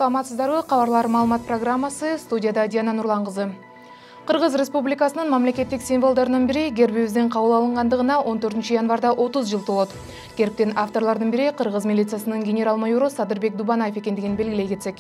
Саламатсыздарбы, кабарлар маалымат программасы, студияда Диана Нурлан кызы. Кыргыз Республикасынын мамлекеттик символдорунун бири гербибиздин кабыл алынгандыгына 14 январда 30 жыл толот. Гербтин авторлордун бири кыргыз милициясынын генерал-майору Садырбек Дубанаев экендигин белгилей кетсек.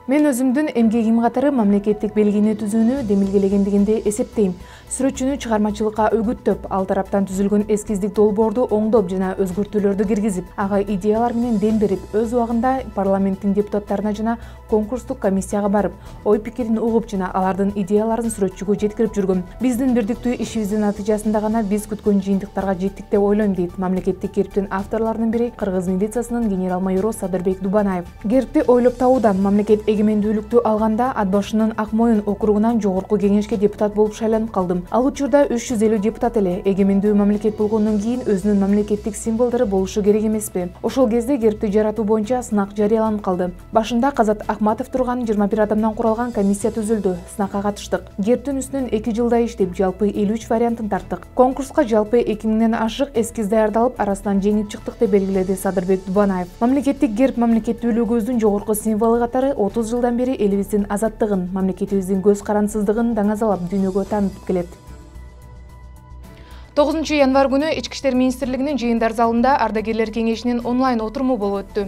Мен өзүмдүн эмгегим катары мамлекеттик белгини түзүүнү демилгелегендигинде эсептейм. Сүрөтчүнү чыгармачылыкка өгүттөп, ал тараптан түзүлгөн эскиздик долбоорду оңдоп жана өзгөртүүлөрдү киргизип, ага идеялар менен дем берип, өз убагында парламенттин депутаттарына жана конкурстук комиссияга барып, ой пикирин угуп жана алардын идеяларын сүрөтчүгө жеткирип жүргөм. Биздин бирдиктүү ишибиздин натыйжасында гана биз күткөн жыйынтыктарга жеттик деп ойлойм, дейт мамлекеттик гербтин авторлорунун бири кыргыз милициясынын генерал-майору Садырбек Дубанаев. Гербти ойлоп табуудан мамлекет эгемендүүлүктү алганда Ат башынын Ак Моюн округунан жогорку кеңешке депутат болуп шайланып калдым. Ал учурда 350 депутат эле. Эгемендүү мамлекет болгондон кийин өзүнүн мамлекеттик символдору болушу керек эмеспи? Ошол кезде гербти жаратуу боюнча сынак жарыяланып калды. Башында Казат Акматов турган 21 адамдан куралган комиссия түзүлдү. Сынакка катыштык. Гербтин үстүнөн 2 жылда иштеп, жалпы 53 вариантын тарттык. Конкурска жалпы 2000ден ашык эскиз даярдалып, арасынан жеңип чыктык деп белгиледи Садырбек Дубанаев. Мамлекеттик герб мамлекеттүүлүгүбүздүн жогорку символу катары 30 жылдан бери элибиздин азаттыгын, мамлекетибиздин көз карансыздыгын даңазалап дүйнөгө таанытып келет. 9 январ күнү Ички иштер министрлигинин жыйындар залында ардагерлер кеңешинин онлайн отуруму болуп өттү.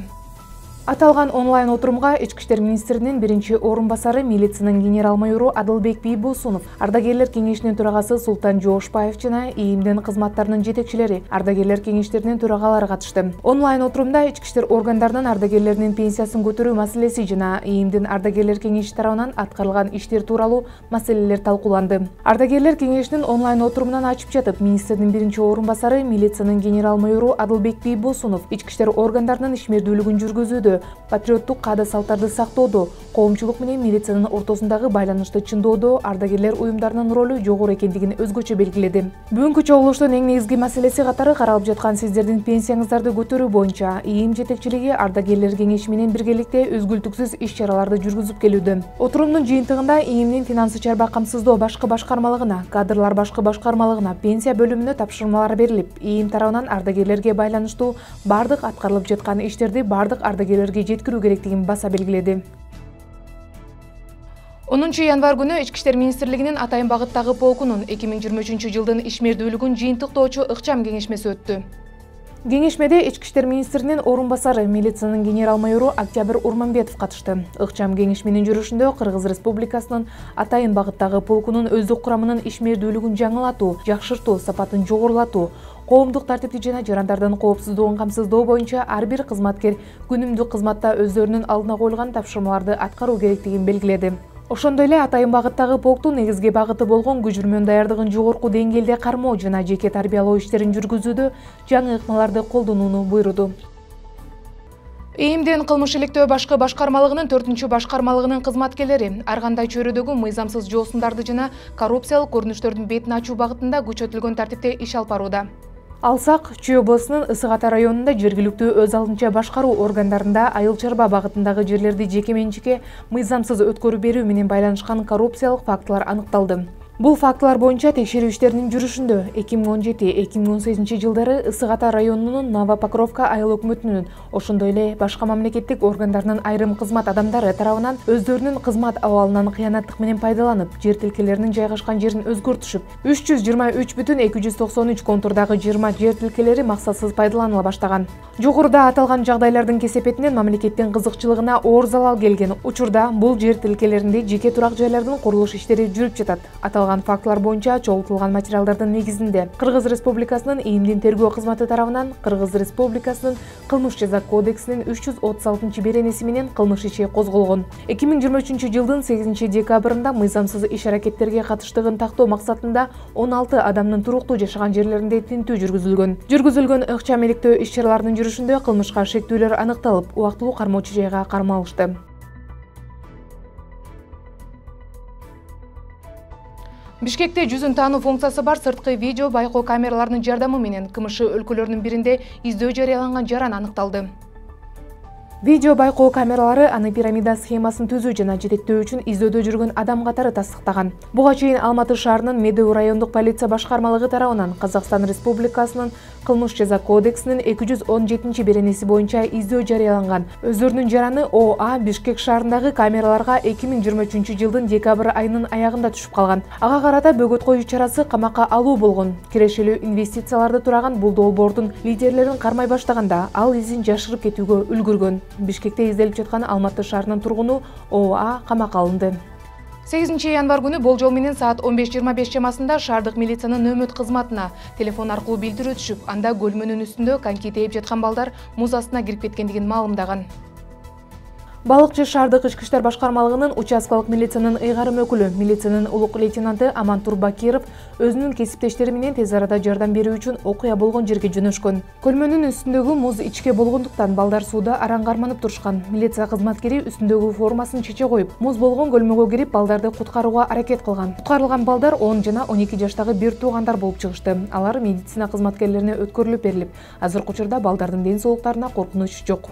Аталган онлайн отурумга Ички иштер министринин биринчи орун басары милициянын генерал-майору Адылбек Бийбосунов, ардагерлер кеңешинин төрагасы Султан Жоошбаев жана ИИМдин кызматтарынын жетекчилери, ардагерлер кеңештеринин төрагалары катышты. Онлайн отурумда ички иштер органдарынын ардагерлеринин пенсиясын көтөрүү маселеси жана ИИМдин ардагерлер кеңеши тарабынан аткарылган иштер тууралуу маселелер талкууланды. Ардагерлер кеңешинин онлайн отурумунан ачып жатып, министрдин биринчи орун басары милициянын генерал-майору Адылбек Бийбосунов ички иштер органдарынын ишмердүүлүгүн жүргүзүүдө, патриоттук каада салтарды сактоодо, коомчулук менен милициянын ортосундагы байланышты чыңдоодо ардагерлер уюмдарынын ролу жогору экендигин өзгөчө белгиледи. Бүгүнкү чогулуштун эң негизги маселеси катары каралып жаткан сиздердин пенсияңыздарды көтөрүү боюнча ИИМ жетекчилиги ардагерлер кеңеши менен биргеликте үзгүлтүксүз иш-чараларды жүргүзүп келүүдө. Отурумдун жыйынтыгында ИИМдин финансы чарба камсыздоо башкы башкармалыгына, кадрлар башкы башкармалыгына, пенсия бөлүмүнө тапшырмалар берилип, ИИМ тарабынан ардагерлерге байланыштуу бардык аткарылып жаткан иштерди бардык ардагерлерге жеткирүү керектигин баса белгиледи. 10 январ күнү Ички иштер министрлигинин Атайын багыттагы полкунун 2023 жылдын ишмердүүлүгүн жыйынтыктоочу ыкчам кеңешмеси өттү. Кеңешмеде Ички иштер министринин орун басары милициянын генерал-майору Октябрь Урманбетов катышты. Ыкчам кеңешменин жүрүшүндө Кыргыз Республикасынын Атайын багыттагы полкунун өздүк курамынын ишмердүүлүгүн жаңылатуу, жакшыртуу, сапатын жогорулатуу, коомдук тартипти жана жарандардын коопсуздугун камсыздоо боюнча ар бир кызматкер күнүмдүк кызматта өздөрүнүн алдына коюлган тапшырмаларды аткаруу керектигин белгиледи. Ошондой эле Атайын багыттагы полктун негизги багыты болгон көчүрмөн даярдыгын жогорку деңгээлде кармоо жана жеке тарбиялоо иштерин жүргүзүүдө жаңы ыкмаларды колдонууну буйруду. ИИМдин кылмыш иликтөө башкы башкармалыгынын 4-чү башкармалыгынын кызматкерлери ар кандай чөйрөдөгү мыйзамсыз жоосундарды жана коррупциялык көрүнүштөрдүн бетин ачуу багытында күчөтүлгөн тартипте иш алып барууда. Алсак, Чүй облусунун Ысык Ата районунда жергиликтүү өз алдынча башкаруу органдарында айыл чарба багытындагы жерлерди жеке менчикке мыйзамсыз өткөрүп берүү менен байланышкан коррупциялык фактылар аныкталды. Бул фактылар боюнча текшерүү иштеринин жүрүшүндө 2017-2018 жылдары Ысык Ата районунун Новопокровка айыл өкмөтүнүн, ошондой эле башка мамлекеттик органдарынын айрым кызмат адамдары тарабынан өздөрүнүн кызмат абалынан кыянаттык менен пайдаланып, жер тилкелеринин жайгашкан жерин өзгөртүшүп, 323,293 контурдагы 20 жер тилкелери максатсыз пайдаланыла баштаган. Жогоруда аталган жагдайлардын кесепетинен мамлекеттин кызыкчылыгына оор залал келген учурда бул жер тилкелеринде жеке турак жайлардын курулуш иштери жүрүп жатат. Аталган фактылар боюнча чогултулган материалдардын негизинде Кыргыз Республикасынын ИИМдин тергөө кызматы тарабынан Кыргыз Республикасынын кылмыш жаза кодексинин 336-беренеси менен кылмыш иши козголгон. 2023 жылдын 8 декабрында мыйзамсыз иш-аракеттерге катыштыгын тактоо максатында 16 адамдын туруктуу жашаган жерлеринде тинтүү жүргүзүлгөн. Жүргүзүлгөн ыкчам иликтөө иш-чараларынын жүрүшүндө кылмышка шектүүлөр аныкталып, убактылуу кармоочу жайга кармалышты. Бишкекте жүзүн таануу функциясы бар сырткы видео байкоо камераларынын жардамы менен КМШ өлкөлөрүнүн биринде издөө жарыяланган жаран аныкталды. Видео байкоо камералары аны пирамида схемасын түзүү жана жетектөө үчүн издөөдө жүргөн адам катары тастыктаган. Буга чейин Алматы шаарынын Медеу райондук полиция башкармалыгы тарабынан Казакстан Республикасынын Кылмыш жаза кодексинин 217-беренеси боюнча издөө жарыяланган. Өздөрүнүн жараны ОА Бишкек шаарындагы камераларга 2023-жылдын декабрь айынын аягында түшүп калган. Ага карата бөгөт коюу чарасы камакка алуу болгон. Кирешелүү инвестицияларды тураган бул долбоордун лидерлерин кармай баштаганда ал изин жашырып кетүүгө үлгүргөн. Бишкекте изделип жаткан Алматы шаарынын тургуну ОА камакка алынды. 8 январ күнү болжол менен саат 15:25 чамасында шаардык милициянын нөмөт кызматына телефон аркылуу билдирүү түшүп, анда көлмөнүн үстүндө коньки тээп жаткан балдар муз астына кирип кеткендигин маалымдаган. Балыкчы шаардык ички иштер башкармалыгынын участкалык милициянын ыйгарым өкүлү, милициянын улук лейтенанты Амантур Бакиров өзүнүн кесиптештери менен тез арада жардам берүү үчүн окуя болгон жерге жөнөшкөн. Көлмөнүн үстүндөгү муз ичке болгондуктан балдар сууда араң карманып турушкан. Милиция кызматкери үстүндөгү формасын чече коюп, муз болгон көлмөгө кирип балдарды куткарууга аракет кылган. Куткарылган балдар 10 жана 12 жаштагы бир туугандар болуп чыгышты. Алар медицина кызматкерлерине өткөрүлүп берилип, азыркы учурда балдардын ден соолуктарына коркунуч жок.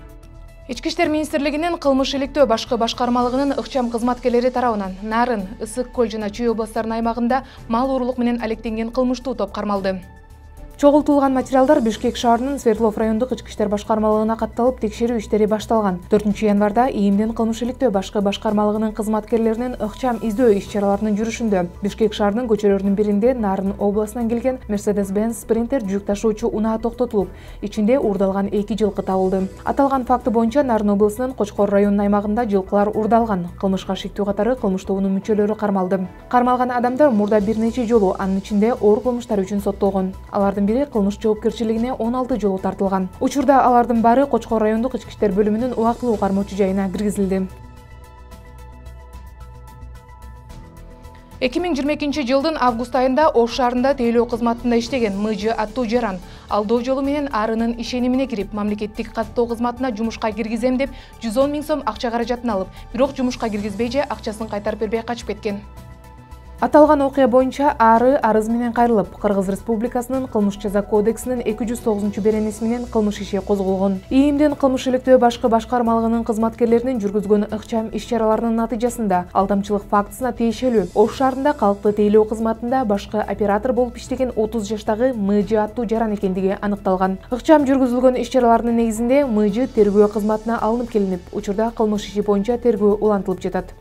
Ички иштер министрлигинин кылмыш иликтөө башкы башкармалыгынын ыкчам кызматкерлери тарабынан Нарын, Ысык Көл жана Чүй областарынын аймагында мал уурулук менен алектенген кылмыштуу топ кармалды. Чогултулган материалдар Бишкек шаарынын Свердлов райондук ички иштер башкармалыгына катталып, текшерүү иштери башталган. 4-январда ИИМдин кылмыш иликтөө башкы башкармалыгынын кызматкерлеринин ыкчам издөө иш-чараларынын жүрүшүндө Бишкек шаарынын көчөлөрүнүн биринде Нарын областынан келген Mercedes-Benz Sprinter жүк ташуучу унаа токтотулуп, ичинде уурдалган 2 жылкы табылды. Аталган факты боюнча Нарын облусунун Кочкор районунун аймагында жылкылар уурдалган. Кылмышка шектүү катары кылмыш тобунун мүчөлөрү кармалды. Кармалган адамдар мурда бир нече жолу анын ичинде оор кылмыштар үчүн соттолгон. Алардын бири кылмыш жоопкерчилигине 16 жолу тартылган. Учурда алардын баары Кочкор райондук ички иштер бөлүмүнүн убактылуу кармоочу жайына киргизилди. 2022-жылдын август айында Ош шаарында тейлөө кызматында иштеген МЖ аттуу жаран алдоо жолу менен арынын ишенимине кирип, мамлекеттик каттоо кызматына жумушка киргизем деп 110 000 сом акча каражатын алып, бирок жумушка киргизбей же акчасын кайтарып бербей качып кеткен. Аталган окуя боюнча арыз менен кайрылып, Кыргыз Республикасынын Кылмыш жаза кодексинин 209-беренеси менен кылмыш иши козголгон. ИИМдин кылмыш иликтөө башкы башкармалыгынын кызматкерлеринин жүргүзгөн ыкчам иш-чараларынын натыйжасында алдамчылык фактысына тиешелүү Ош шаарында калктуу тейлөө кызматында башкы оператор болуп иштеген 30 жаштагы МЖ аттуу жаран экендиги аныкталган. Ыкчам жүргүзүлгөн иш-чараларынын негизинде МЖ тергөө кызматына алынып келинип, учурда кылмыш иши боюнча тергөө улантылып жатат.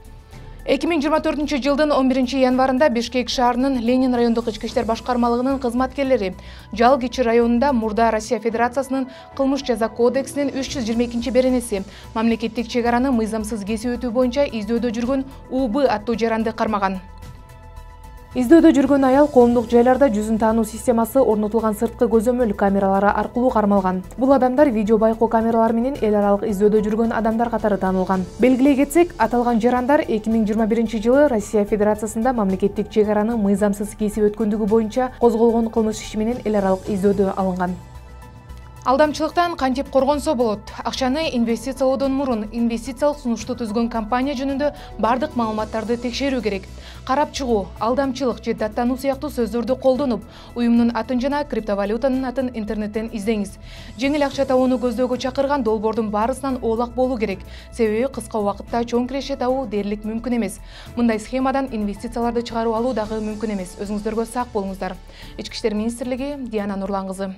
2024-жылдын 11 январында Бишкек шаарынын Ленин райондук ички иштер башкармалыгынын кызматкерлери Жалгичи районунда мурда Россия Федерациясынын кылмыш жаза кодексинин 322-беренеси мамлекеттик чек араны мыйзамсыз кесип өтүү боюнча издөөдө жүргөн УБ аттуу жаранды кармаган. Издөөдө жүргөн аял коомдук жайларда жүзүн таануу системасы орнотулган сырткы көзөмөл камералары аркылуу кармалган. Бул адамдар видео байкоо камералары менен эл аралык издөөдө жүргөн адамдар катары таанылган. Белгилей кетсек, аталган жарандар 2021-жылы Россия Федерациясында мамлекеттик чек араны мыйзамсыз кесип өткөндүгү боюнча козголгон кылмыш иши менен эл аралык издөөдө алынган. Алдамчылыктан кантип коргонсо болот? Акчаны инвестициялоодон мурун инвестициялык сунушту түзгөн компания жөнүндө бардык маалыматтарды текшерүү керек. Карап чыгуу, алдамчылык же даттануу сыяктуу сөздөрдү колдонуп, уюмдун атын жана криптовалютанын атын интернеттен издеңиз. Жеңил акча табууну көздөөгө чакырган долбоордун баарысынан оолак болуу керек. Себеби кыска убакытта чоң киреше табуу дээрлик мүмкүн эмес. Мындай схемадан инвестицияларды чыгарып алуу дагы мүмкүн эмес. Өзүңүздөргө сак болуңуздар. Ички иштер министрлиги, Диана Нурлан кызы.